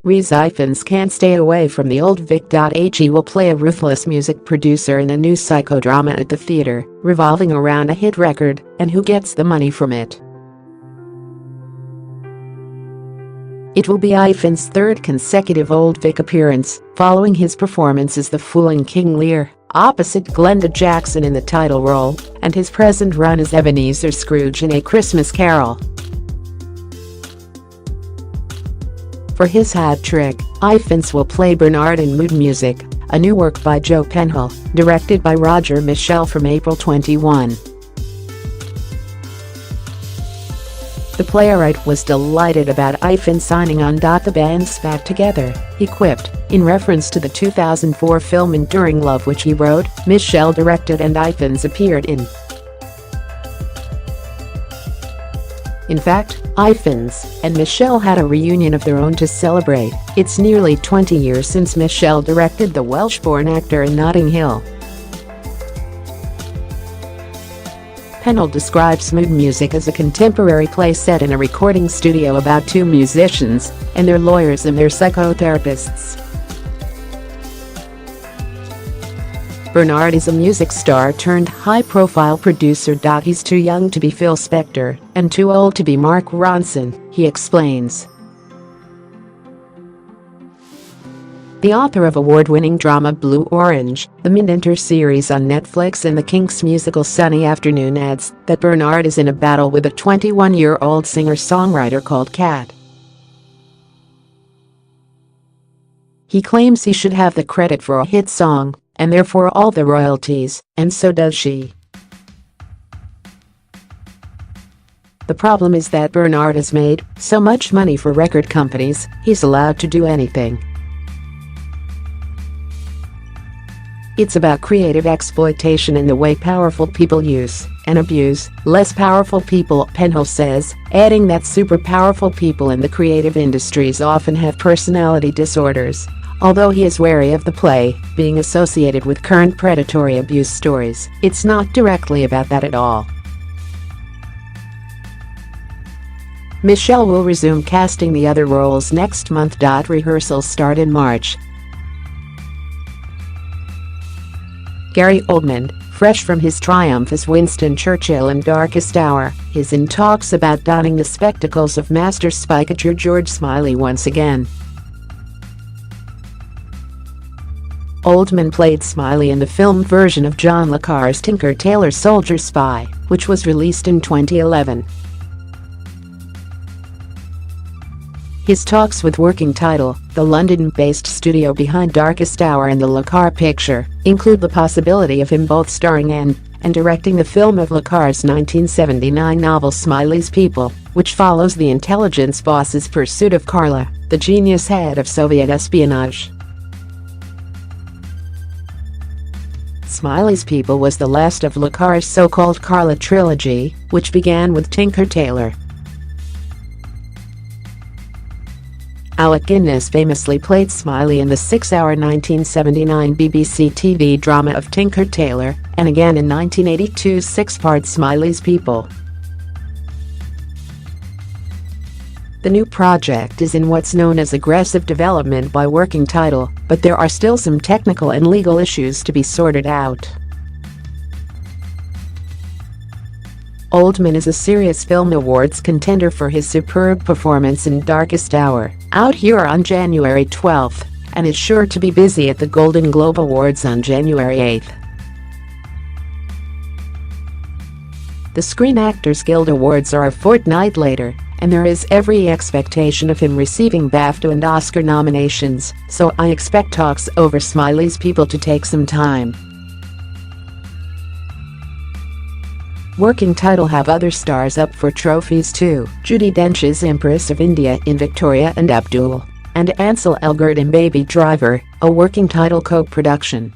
Rhys Ifans can't stay away from the Old Vic.He will play a ruthless music producer in a new psychodrama at the theatre, revolving around a hit record and who gets the money from it. It will be Ifans' third consecutive Old Vic appearance, following his performance as the fool in King Lear, opposite Glenda Jackson in the title role, and his present run as Ebenezer Scrooge in A Christmas Carol. For his hat trick, Ifans will play Bernard in Mood Music, a new work by Joe Penhall, directed by Roger Michell from April 21. The playwright was delighted about Ifans signing on.The band's back together, he quipped, in reference to the 2004 film Enduring Love which he wrote, Michell directed and Ifans appeared in. In fact, Ifans and Michell had a reunion of their own to celebrate. It's nearly 20 years since Michell directed the Welsh-born actor in Notting Hill.Penhall describes Mood Music as a contemporary play set in a recording studio about two musicians and their lawyers and their psychotherapists. Bernard is a music star turned high-profile producer. He's too young to be Phil Spector and too old to be Mark Ronson, he explains. The author of award-winning drama Blue Orange, the Mindhunter series on Netflix and the Kinks musical Sunny Afternoon adds that Bernard is in a battle with a 21-year-old singer-songwriter called Kat. He claims he should have the credit for a hit song, and therefore all the royalties, and so does she. The problem is that Bernard has made so much money for record companies, he's allowed to do anything. It's about creative exploitation in the way powerful people use and abuse less powerful people, Penhall says, adding that super powerful people in the creative industries often have personality disorders. Although he is wary of the play being associated with current predatory abuse stories, it's not directly about that at all. Michell will resume casting the other roles next month. Rehearsals start in March. Gary Oldman, fresh from his triumph as Winston Churchill in Darkest Hour, is in talks about donning the spectacles of master psychiatrist George Smiley once again. Oldman played Smiley in the film version of John le Carre's Tinker Tailor Soldier Spy, which was released in 2011. His talks with working title, the London-based studio behind Darkest Hour and the le Carre picture, include the possibility of him both starring in and directing the film of le Carre's 1979 novel Smiley's People, which follows the intelligence boss's pursuit of Carla, the genius head of Soviet espionage. Smiley's People was the last of le Carre's so-called Carla trilogy, which began with Tinker Tailor.Alec Guinness famously played Smiley in the 6-hour 1979 BBC TV drama of Tinker Tailor, and again in 1982's 6-part Smiley's People. The new project is in what's known as aggressive development by working title, but there are still some technical and legal issues to be sorted out. Oldman is a Serious Film Awards contender for his superb performance in Darkest Hour, out here on January 12, and is sure to be busy at the Golden Globe Awards on January 8. The Screen Actors Guild Awards are a fortnight later, and there is every expectation of him receiving BAFTA and Oscar nominations, so I expect talks over Smiley's People to take some time. Working title have other stars up for trophies too: Judi Dench's Empress of India in Victoria and Abdul, and Ansel Elgort in Baby Driver, a working title co-production.